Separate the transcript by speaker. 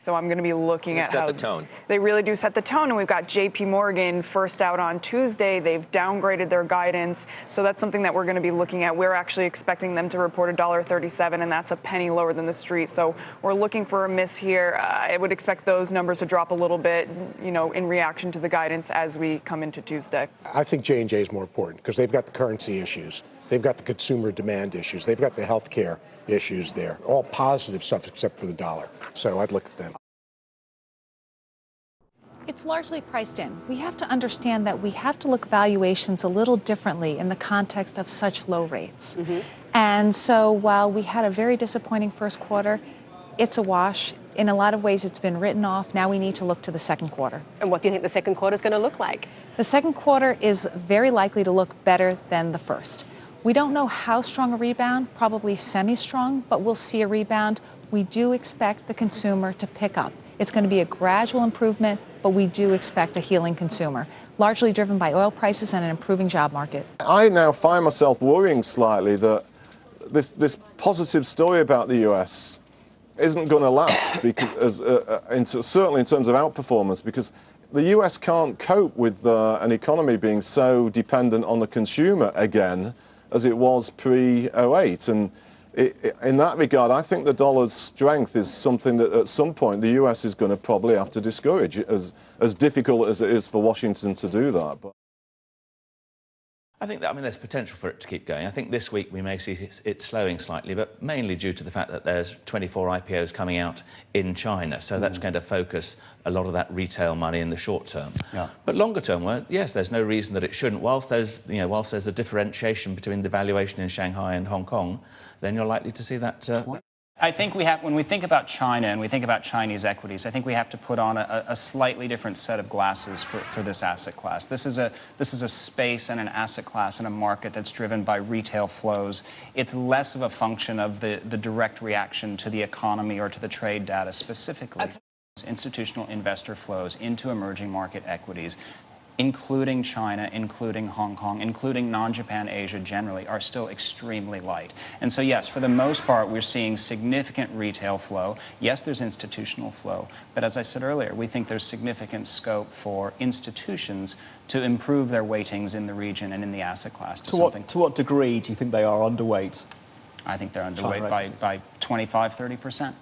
Speaker 1: So I'm going to be looking at how
Speaker 2: set the tone.
Speaker 1: They really do set the tone. And we've got JPMorgan first out on Tuesday. They've downgraded their guidance. So that's something that we're going to be looking at. We're actually expecting them to report $1.37, and that's a penny lower than the street. So we're looking for a miss here. I would expect those numbers to drop a little bit, in reaction to the guidance as we come into Tuesday.
Speaker 3: I think J&J is more important because they've got the currency issues. They've got the consumer demand issues. They've got the healthcare issues there. All positive stuff except for the dollar. So I'd look at them.
Speaker 4: It's largely priced in. We have to understand that we have to look valuations a little differently in the context of such low rates. And so while we had a very disappointing first quarter, it's a wash. In a lot of ways, it's been written off. Now we need to look to the second quarter.
Speaker 5: And what do you think the second quarter is going to look like?
Speaker 4: The second quarter is very likely to look better than the first. We don't know how strong a rebound, probably semi-strong, but we'll see a rebound. We do expect the consumer to pick up. It's going to be a gradual improvement, but we do expect a healing consumer, largely driven by oil prices and an improving job market.
Speaker 6: I now find myself worrying slightly that this positive story about the US isn't going to last, because certainly in terms of outperformance, because the US can't cope with an economy being so dependent on the consumer again as it was pre-08. And in that regard, I think the dollar's strength is something that at some point the US is going to probably have to discourage, as difficult as it is for Washington to do that. But
Speaker 2: I think that, there's potential for it to keep going. I think this week we may see it slowing slightly, but mainly due to the fact that there's 24 IPOs coming out in China. So that's going to focus a lot of that retail money in the short term.
Speaker 7: Yeah.
Speaker 2: But longer term, well, yes, there's no reason that it shouldn't. Whilst there's a differentiation between the valuation in Shanghai and Hong Kong, then you're likely to see that.
Speaker 7: I think when we think about China and we think about Chinese equities, I think we have to put on a slightly different set of glasses for this asset class. This is a space and an asset class and a market that's driven by retail flows. It's less of a function of the direct reaction to the economy or to the trade data specifically. Institutional investor flows into emerging market equities, including China, including Hong Kong, including non-Japan Asia generally, are still extremely light. And so, yes, for the most part, we're seeing significant retail flow. Yes, there's institutional flow. But as I said earlier, we think there's significant scope for institutions to improve their weightings in the region and in the asset class.
Speaker 8: To what degree do you think they are underweight?
Speaker 7: I think they're underweight by 25, 30%.